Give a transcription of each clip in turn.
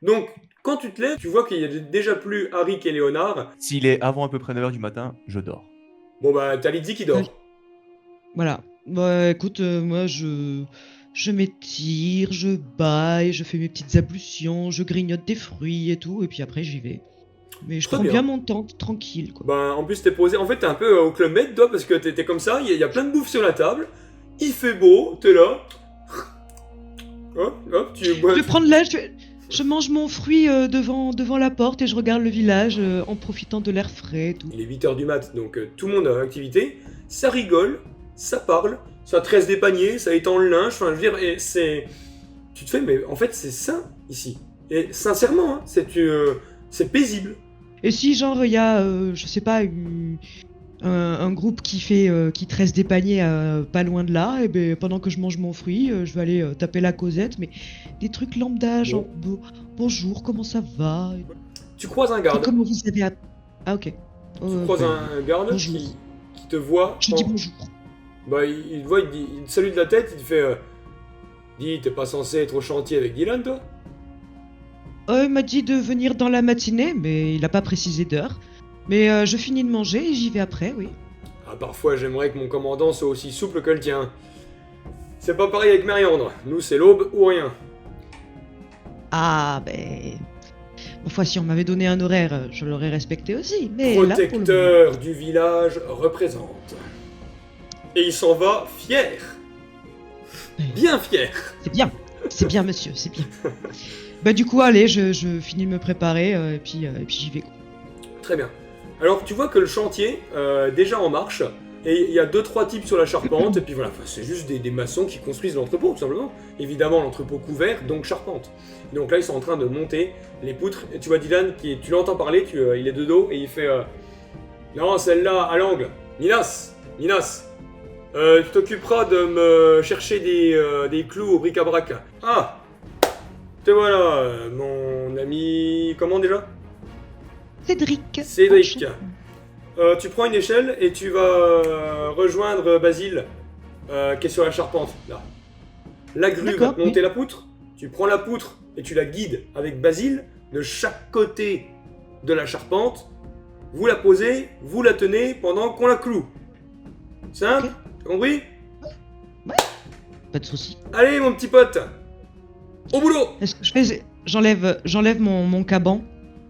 Donc, quand tu te lèves, tu vois qu'il y a déjà plus Arik et Léonard. S'il est avant à peu près 9h du matin, je dors. Bon bah, t'as Lydie qui dort. Voilà. Bah écoute, moi je m'étire, je baille, je fais mes petites ablutions, je grignote des fruits et tout, et puis après j'y vais. Mais je Très prends bien. bien mon temps, tranquille quoi. Ben, en plus, t'es posé. En fait, t'es un peu au Club Med, toi, parce que t'es comme ça, il y a plein de bouffe sur la table, il fait beau, t'es là. Hop, hop, tu bois. Je vais prendre l'âge, je mange mon fruit devant la porte et je regarde le village en profitant de l'air frais et tout. Il est 8h du mat, donc tout le monde a activité. Ça rigole, ça parle, ça tresse des paniers, ça étend le linge, enfin, je veux dire, et c'est. Tu te fais, mais en fait, c'est sain, ici. Et sincèrement, hein, c'est paisible. Et si genre il y a, je sais pas, un groupe qui tresse des paniers pas loin de là, et ben pendant que je mange mon fruit, je vais aller taper la causette, mais des trucs lambda, genre bonjour, comment ça va? Tu croises un Et garde. comment vous avez Ah ok. Tu croises un garde bonjour. qui te voit. Je dis bonjour. Bah, il te voit, il te salue de la tête, il te fait. Dis, t'es pas censé être au chantier avec Dylan, toi? Il m'a dit de venir dans la matinée, mais il a pas précisé d'heure. Mais je finis de manger et j'y vais après, oui. Ah, parfois, j'aimerais que mon commandant soit aussi souple que le tien. C'est pas pareil avec Mériandre. Nous, c'est l'aube ou rien. Ah, ben... Parfois, si on m'avait donné un horaire, je l'aurais respecté aussi, mais là, pour le moment... Protecteur du village représente. Et il s'en va fier. Bien fier. C'est bien, monsieur, c'est bien. Bah du coup, allez, je finis de me préparer, et puis j'y vais. Très bien. Alors, tu vois que le chantier, déjà en marche, et il y a 2-3 types sur la charpente, et puis voilà, enfin, c'est juste des maçons qui construisent l'entrepôt, tout simplement. Évidemment, l'entrepôt couvert, donc charpente. Donc là, ils sont en train de monter les poutres, et tu vois Dylan, tu l'entends parler, il est de dos, et il fait non, celle-là, à l'angle. Minas, tu t'occuperas de me chercher des clous au bric-à-brac. Ah, te voilà, mon ami... Comment déjà? Cédric. Cédric. Tu prends une échelle et tu vas rejoindre Basile, qui est sur la charpente, là. La grue va te monter la poutre, tu prends la poutre et tu la guides avec Basile de chaque côté de la charpente. Vous la posez, vous la tenez pendant qu'on la cloue. Simple, t'as compris? Ouais. Pas de soucis. Allez, mon petit pote, au boulot. Est-ce que je fais... J'enlève mon caban,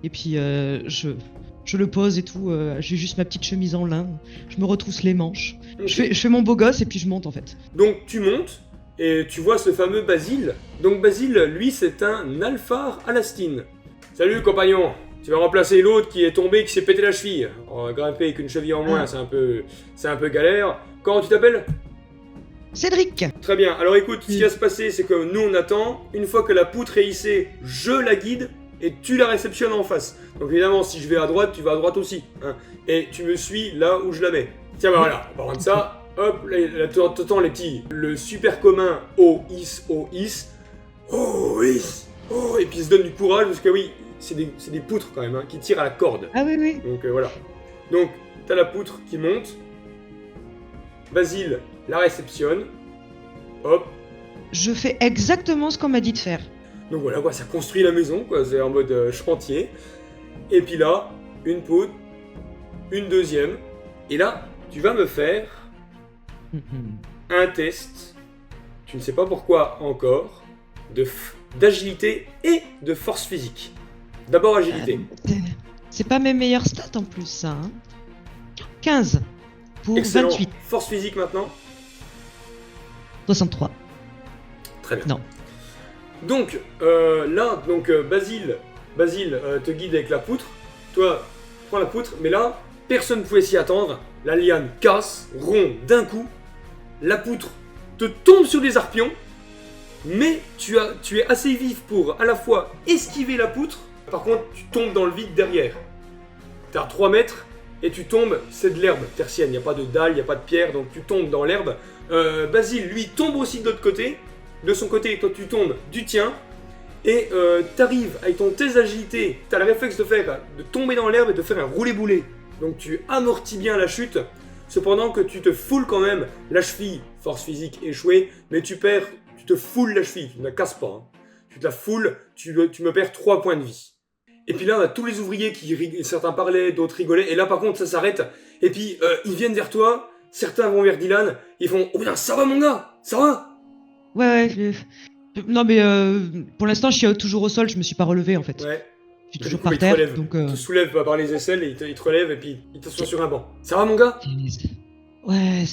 et puis je le pose et tout. J'ai juste ma petite chemise en lin. Je me retrousse les manches. Okay. Je fais mon beau gosse et puis je monte en fait. Donc tu montes et tu vois ce fameux Basile. Donc Basile, lui, c'est un alphar alastine. Salut compagnon, tu vas remplacer l'autre qui est tombé, qui s'est pété la cheville. Grimper avec une cheville en moins, c'est un peu galère. Comment tu t'appelles? Cédric. Très bien, alors écoute, ce qui va se passer, c'est que nous on attend. Une fois que la poutre est hissée, je la guide et tu la réceptionnes en face. Donc évidemment, si je vais à droite, tu vas à droite aussi. Hein. Et tu me suis là où je la mets. Tiens, bah voilà, on va prendre ça. Hop, là, t'entends les petits. Le super commun O-Is, O-Is. O-Is, oh, et puis il se donne du courage parce que oui, c'est des poutres quand même, hein, qui tirent à la corde. Ah oui, oui. Donc voilà. Donc, t'as la poutre qui monte. Basile la réceptionne. Hop. Je fais exactement ce qu'on m'a dit de faire. Donc voilà, quoi, ça construit la maison, quoi, c'est en mode chantier. Et puis là, une poutre, une deuxième. Et là, tu vas me faire un test, tu ne sais pas pourquoi encore, d'agilité et de force physique. D'abord agilité. C'est pas mes meilleures stats en plus, ça. Hein. 15 pour Excellent. 28. Force physique maintenant. 63. Très bien. Non. Donc, là, Basile te guide avec la poutre. Toi, prends la poutre, mais là, personne ne pouvait s'y attendre. La liane casse, rompt d'un coup. La poutre te tombe sur des arpions. Mais tu es assez vif pour à la fois esquiver la poutre. Par contre, tu tombes dans le vide derrière. T'es à 3 mètres et tu tombes, c'est de l'herbe tertienne. Il n'y a pas de dalle, il n'y a pas de pierre, donc tu tombes dans l'herbe. Basile, lui, tombe aussi de l'autre côté. De son côté, toi, tu tombes du tien. Et t'arrives avec ton test d'agilité. T'as le réflexe de tomber dans l'herbe et de faire un roulé-boulé. Donc tu amortis bien la chute. Cependant que tu te foules quand même la cheville. Force physique échouée, mais tu te foules la cheville, tu ne la casses pas. Hein. tu te la foules, tu me perds 3 points de vie. Et puis là, on a tous les ouvriers certains parlaient, d'autres rigolaient, et là par contre ça s'arrête, et puis ils viennent vers toi, certains vont vers Dylan, ils font « Oh putain, ça va mon gars, ça va ?» Ouais, non mais pour l'instant je suis toujours au sol, je me suis pas relevé en fait. Ouais. Je suis toujours Du coup, par il te terre, relève. donc... Il te soulève par les aisselles, et il te relève, et puis il t'assoit sur un banc. Ça va mon gars? Ouais,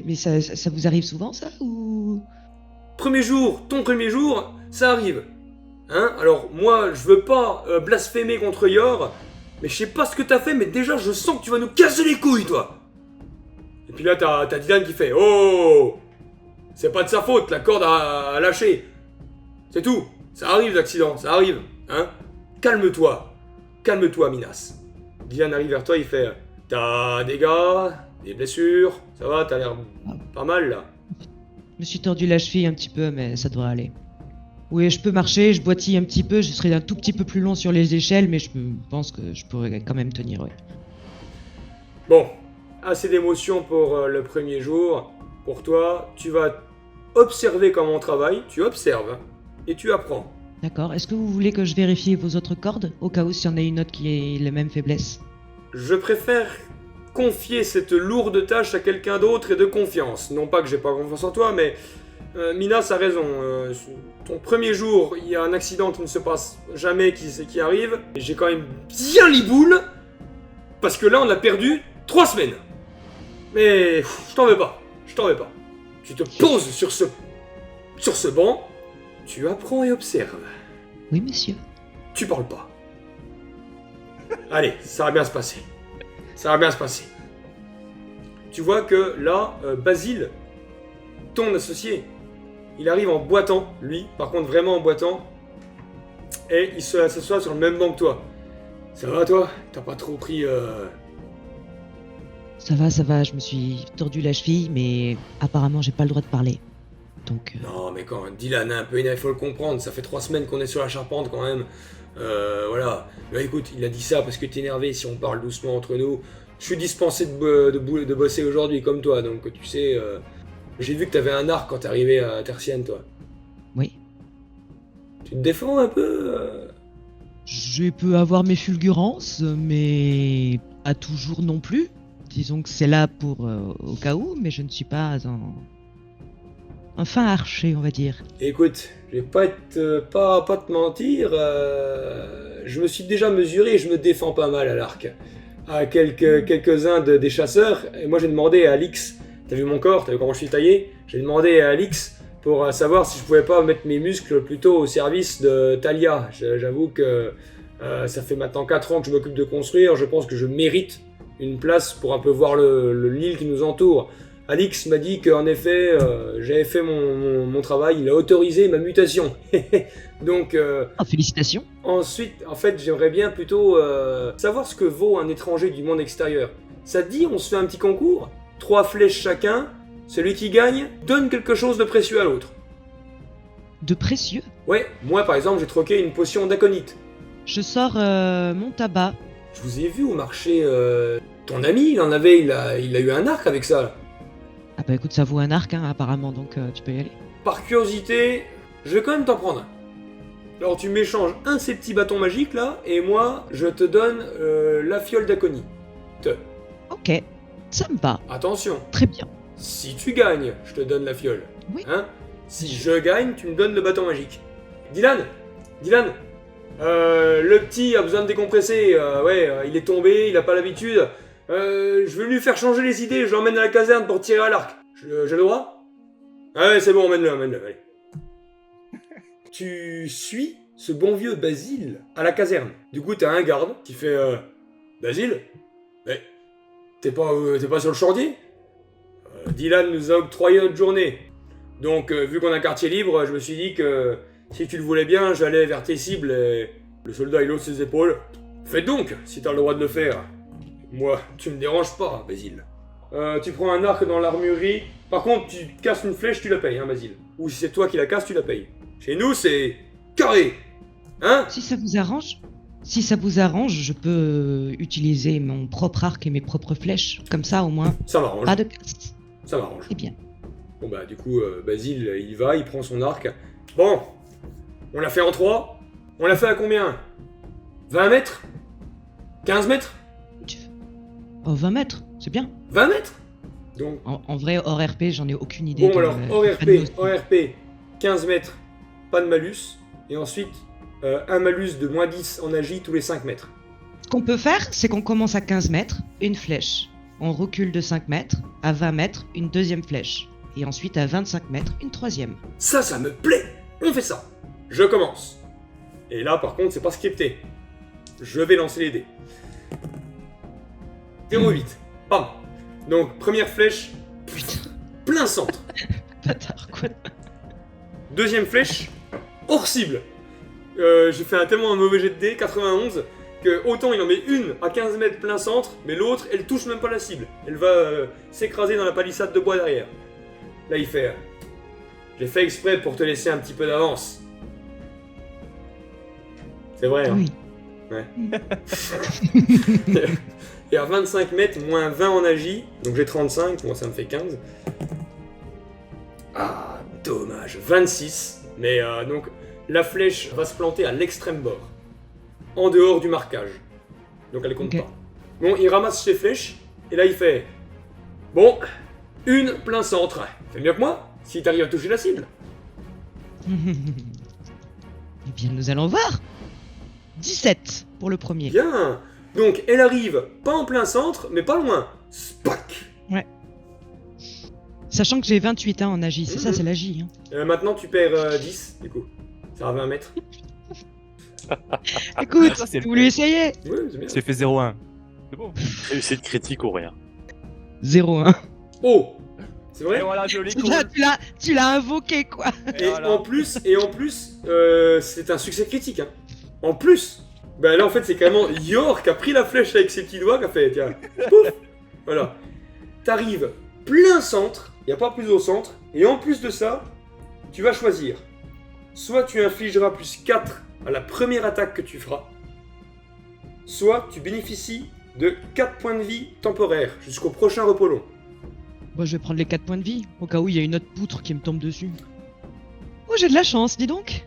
mais ça vous arrive souvent ça ou... Ton premier jour, ça arrive. Hein? Alors moi, je veux pas blasphémer contre Yor, mais je sais pas ce que t'as fait, mais déjà je sens que tu vas nous casser les couilles, toi. Et puis là, t'as Dylan qui fait « Oh, c'est pas de sa faute, la corde a lâché. C'est tout. Ça arrive l'accident, ça arrive. Hein? Calme-toi. Calme-toi, Minas. » Dylan arrive vers toi, il fait « T'as des gars, des blessures, ça va, t'as l'air pas mal là. » Je me suis tordu la cheville un petit peu, mais ça devrait aller. Oui, je peux marcher, je boitille un petit peu, je serai un tout petit peu plus long sur les échelles, mais je pense que je pourrais quand même tenir, ouais. Bon, assez d'émotions pour le premier jour. Pour toi, tu vas observer comment on travaille, tu observes, et tu apprends. D'accord, est-ce que vous voulez que je vérifie vos autres cordes, au cas où s'il y en a une autre qui ait les mêmes faiblesses? Je préfère confier cette lourde tâche à quelqu'un d'autre et de confiance. Non pas que j'ai pas confiance en toi, mais Minas a raison. Ton premier jour, il y a un accident qui ne se passe jamais qui arrive. Et j'ai quand même bien les boules, parce que là on a perdu 3 semaines. Mais je t'en veux pas. Tu te poses sur ce banc, tu apprends et observes. Oui, monsieur. Tu parles pas. Allez, ça va bien se passer. Tu vois que là, Basile, ton associé, il arrive en boitant, lui, par contre vraiment en boitant, et il s'assoit sur le même banc que toi. Ça va toi? T'as pas trop pris... Ça va, je me suis tordu la cheville, mais apparemment j'ai pas le droit de parler. Donc... Non mais quand Dylan est un peu énervé, faut le comprendre, ça fait 3 semaines qu'on est sur la charpente quand même. Voilà. Bah écoute, il a dit ça parce que t'es énervé, si on parle doucement entre nous. Je suis dispensé de bosser aujourd'hui comme toi, donc tu sais... J'ai vu que t'avais un arc quand t'es arrivé à Tertienne, toi. Oui. Tu te défends un peu Je peux avoir mes fulgurances, mais pas toujours non plus. Disons que c'est là pour au cas où, mais je ne suis pas un fin archer, on va dire. Écoute, je vais pas te mentir, je me suis déjà mesuré et je me défends pas mal à l'arc. À quelques-uns des chasseurs, et moi j'ai demandé à Alix, t'as vu mon corps, t'as vu comment je suis taillé? J'ai demandé à Alix pour savoir si je pouvais pas mettre mes muscles plutôt au service de Talia. J'avoue que ça fait maintenant 4 ans que je m'occupe de construire, je pense que je mérite une place pour un peu voir l'île qui nous entoure. Alix m'a dit qu'en effet, j'avais fait mon travail, il a autorisé ma mutation. Donc... félicitations. Ensuite, en fait, j'aimerais bien plutôt savoir ce que vaut un étranger du monde extérieur. Ça te dit, on se fait un petit concours? 3 flèches chacun, celui qui gagne donne quelque chose de précieux à l'autre. De précieux? Ouais, moi par exemple, j'ai troqué une potion d'aconite. Je sors mon tabac. Je vous ai vu au marché, ton ami, il a eu un arc avec ça. Là. Ah bah écoute, ça vaut un arc hein, apparemment, donc tu peux y aller. Par curiosité, je vais quand même t'en prendre un. Alors tu m'échanges un de ces petits bâtons magiques là, et moi je te donne la fiole d'aconite. Ok, ça me va. Attention. Très bien. Si tu gagnes, je te donne la fiole. Oui. Hein? Si je gagne, tu me donnes le bâton magique. Dylan, le petit a besoin de décompresser. Il est tombé, il a pas l'habitude. Je vais lui faire changer les idées, je l'emmène à la caserne pour tirer à l'arc. J'ai le droit? Ouais, c'est bon, emmène-le, allez. Tu suis ce bon vieux Basile à la caserne. Du coup, t'as un garde qui fait Basile? Mais t'es pas sur le chantier? Dylan nous a octroyé notre journée. Donc, vu qu'on a un quartier libre, je me suis dit que si tu le voulais bien, j'allais vers tes cibles et... Le soldat, il hausse ses épaules. Fais donc, si t'as le droit de le faire. Moi, tu me déranges pas, Basile. Tu prends un arc dans l'armurerie. Par contre, tu casses une flèche, tu la payes, hein, Basile. Ou si c'est toi qui la casses, tu la payes. Chez nous, c'est carré. Hein? Si ça vous arrange, je peux utiliser mon propre arc et mes propres flèches. Comme ça, au moins, ça m'arrange. Pas de casse. Ça m'arrange. C'est bien. Bon bah, du coup, Basile, il va, il prend son arc. Bon, On l'a fait en 3. On l'a fait à combien? 20 mètres? 15 mètres? Oh, 20 mètres, c'est bien. 20 mètres? Donc, En vrai, hors RP, j'en ai aucune idée. bon, de- alors, de hors panneaux. RP, 15 mètres, pas de malus. Et ensuite, un malus de moins 10 en agi tous les 5 mètres. Ce qu'on peut faire, c'est qu'on commence à 15 mètres, une flèche. On recule de 5 mètres, à 20 mètres, une deuxième flèche. Et ensuite, à 25 mètres, une troisième. Ça me plaît. On fait ça. Je commence. Et là, par contre, c'est pas scripté. Je vais lancer les dés. 0,8. Bam. Donc, première flèche, Putain, plein centre. bâtard, quoi. Deuxième flèche, hors cible. J'ai fait tellement un mauvais jet de dés, 91, que autant il en met une à 15 mètres plein centre, mais l'autre, elle touche même pas la cible. Elle va s'écraser dans la palissade de bois derrière. Là, il fait... j'ai fait exprès pour te laisser un petit peu d'avance. C'est vrai, hein? Oui. Ouais. Et à 25 mètres, moins 20 en agi, donc j'ai 35, moi ça me fait 15. Ah, dommage, 26. Mais donc, la flèche va se planter à l'extrême bord, en dehors du marquage. Donc elle compte Ok. pas. Bon, il ramasse ses flèches, et là il fait... Bon, une plein centre. Fais mieux que moi, si t'arrives à toucher la cible. Eh bien, nous allons voir. 17 pour le premier. Bien. Donc elle arrive, pas en plein centre, mais pas loin. Spac. Sachant que j'ai 28 en agi, c'est ça, Mhm. c'est l'agi. Hein. Maintenant tu perds 10, du coup. Ça va 20 mètres. Écoute, Ça, c'est vous le voulez essayer? Oui, c'est bien. J'ai fait 0-1. C'est bon. Réussite critique ou rien. 0-1. Oh. C'est vrai. Et voilà, je l'ai Tu l'as invoqué, quoi. Et en plus, c'est un succès critique. Hein. En plus, bah là en fait c'est carrément Yor qui a pris la flèche avec ses petits doigts, qui a fait tiens, pouf. Voilà. T'arrives plein centre, y a pas plus au centre, et en plus de ça, tu vas choisir. Soit tu infligeras plus 4 à la première attaque que tu feras, soit tu bénéficies de 4 points de vie temporaires jusqu'au prochain repos long. Moi, je vais prendre les 4 points de vie, au cas où il y a une autre poutre qui me tombe dessus. Oh, j'ai de la chance, dis donc.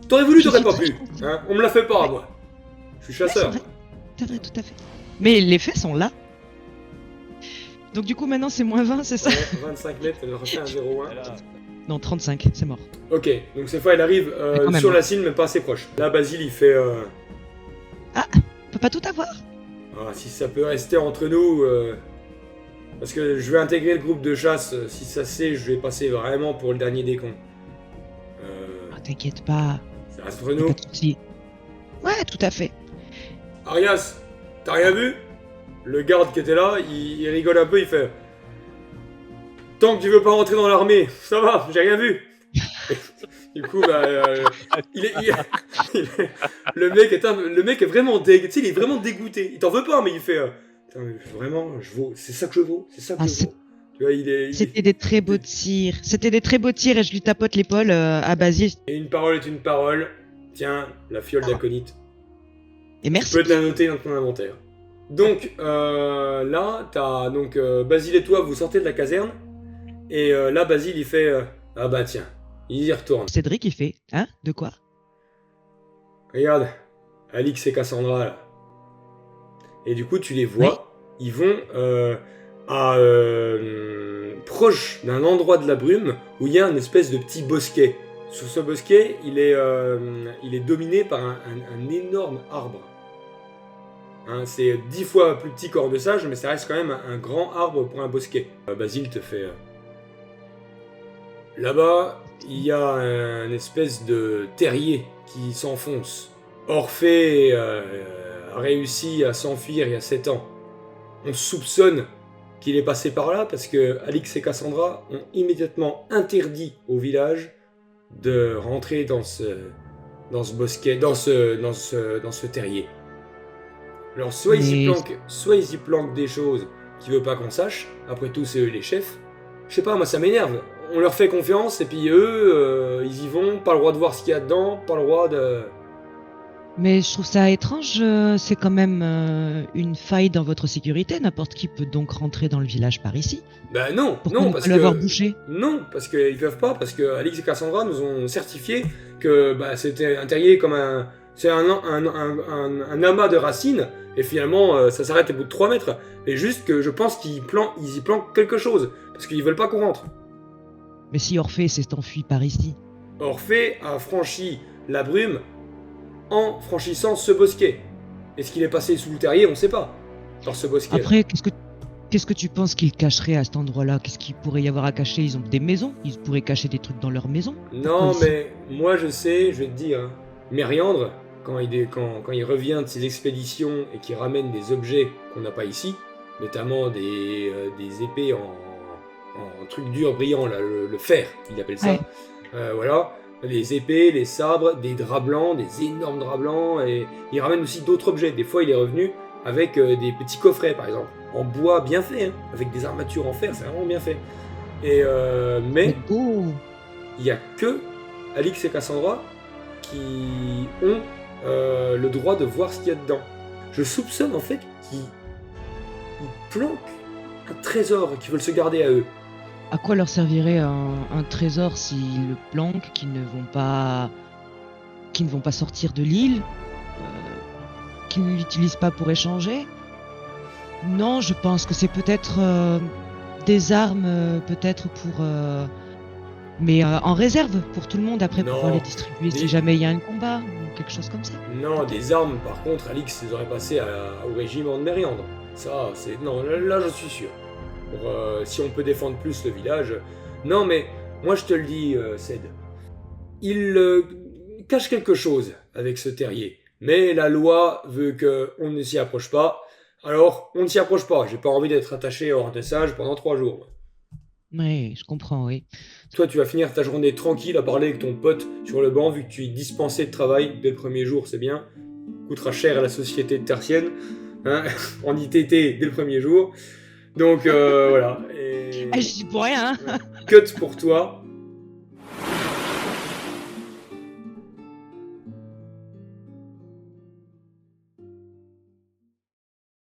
T'aurais voulu, Je t'aurais suis pas très pu. contente. Hein, on me l'a fait pas, Ouais. moi. Je suis chasseur. Ouais, c'est vrai, tout à fait. Mais les faits sont là. Donc du coup, maintenant, c'est moins 20, c'est ça? Ouais, 25 mètres, elle refait un 0,1. Non, 35, c'est mort. Ok, donc cette fois elle arrive Mais quand même. sur la cible, mais pas assez proche. Là, Basile il fait. On peut pas tout avoir. Ah, si ça peut rester entre nous. Parce que je vais intégrer le groupe de chasse. Si ça se sait, je vais passer vraiment pour le dernier des cons. Ah, t'inquiète pas, Ça reste entre y a nous. pas de soucis. Ouais, tout à fait. Arias, t'as rien vu? Le garde qui était là, il rigole un peu, il fait. Tant que tu veux pas rentrer dans l'armée, ça va, j'ai rien vu. Du coup, bah, le mec est vraiment tu sais, il est vraiment dégoûté. Il t'en veut pas, mais il fait. Putain, mais vraiment, je vaux, c'est ça que je vaux, c'est ça que Ah, je vaux. Tu vois, il est. C'était des très beaux tirs. C'était des très beaux tirs et je lui tapote l'épaule à Basile. Et une parole est une parole. Tiens, la fiole d'aconite. Et Tu merci. peux te la noter dans ton inventaire. Donc, là, t'as. Donc, Basile et toi, vous sortez de la caserne. Et là, Basile, il fait. Ah bah tiens, il y retourne. Cédric, il fait. Hein? De quoi? Regarde, Alix et Cassandra là. Et du coup, tu les vois, ils vont proche d'un endroit de la brume où il y a une espèce de petit bosquet. Sur ce bosquet, il est dominé par un énorme arbre. Hein, c'est 10 fois plus petit qu'Or de Sage, mais ça reste quand même un grand arbre pour un bosquet. Basile te fait... Là-bas, il y a un espèce de terrier qui s'enfonce. Orphée a réussi à s'enfuir il y a 7 ans. On soupçonne qu'il est passé par là parce que Alix et Cassandra ont immédiatement interdit au village de rentrer dans ce bosquet, dans ce terrier. Alors soit ils y planquent des choses qu'ils veulent pas qu'on sache. Après tout, c'est eux les chefs. Je sais pas, moi ça m'énerve. On leur fait confiance et puis eux, ils y vont, pas le droit de voir ce qu'il y a dedans, pas le droit de... Mais je trouve ça étrange, c'est quand même une faille dans votre sécurité. N'importe qui peut donc rentrer dans le village par ici. Bah non, Pourquoi non, ne parce pas l'avoir que... bouché? Non, parce qu'ils peuvent pas, parce que Alix et Cassandra nous ont certifié que bah, c'était un terrier comme un... C'est un amas de racines, et finalement ça s'arrête au bout de 3 mètres. Et juste que je pense qu'ils y planquent quelque chose, parce qu'ils veulent pas qu'on rentre. Mais si Orphée s'est enfui par ici. Orphée a franchi la brume en franchissant ce bosquet. Est-ce qu'il est passé sous le terrier? On sait pas. Par ce bosquet. Après, qu'est-ce que tu penses qu'ils cacheraient à cet endroit-là? Qu'est-ce qu'il pourrait y avoir à cacher? Ils ont des maisons, ils pourraient cacher des trucs dans leur maison. Non, Pourquoi ici? mais moi je sais, je vais te dire, hein, Mériandre, quand il revient de ses expéditions et qu'il ramène des objets qu'on n'a pas ici, notamment des épées en truc dur brillant, là, le fer, il appelle ça. Ouais. Voilà, les épées, les sabres, des draps blancs, des énormes draps blancs, et il ramène aussi d'autres objets. Des fois il est revenu avec des petits coffrets par exemple, en bois bien fait, hein, avec des armatures en fer, c'est vraiment bien fait. Et mais Oh, il n'y a que Alix et Cassandra qui ont le droit de voir ce qu'il y a dedans. Je soupçonne en fait qu'ils planquent un trésor qu'ils veulent se garder à eux. à quoi leur servirait un trésor s'ils le planquent, qu'ils ne vont pas sortir de l'île, qu'ils ne l'utilisent pas pour échanger? Non, je pense que c'est peut-être des armes, peut-être pour, mais en réserve pour tout le monde après Non, pouvoir les distribuer si jamais il y a un combat ou quelque chose comme ça. Non, des armes par contre, Alix les aurait passées au régiment de Mériandre. Ça, c'est... Non, là je suis sûr. Pour, si on peut défendre plus le village... Non mais, moi je te le dis, Ced. Il cache quelque chose avec ce terrier. Mais la loi veut qu'on ne s'y approche pas. Alors, on ne s'y approche pas. J'ai pas envie d'être attaché au harnessage pendant 3 jours. Oui, je comprends, oui. Toi, tu vas finir ta journée tranquille à parler avec ton pote sur le banc, vu que tu es dispensé de travail dès le premier jour, c'est bien. Coûtera cher à la société de tertienne, hein, en ITT dès le premier jour. Donc voilà. Et... Ah, je dis pour rien, hein. Cut pour toi.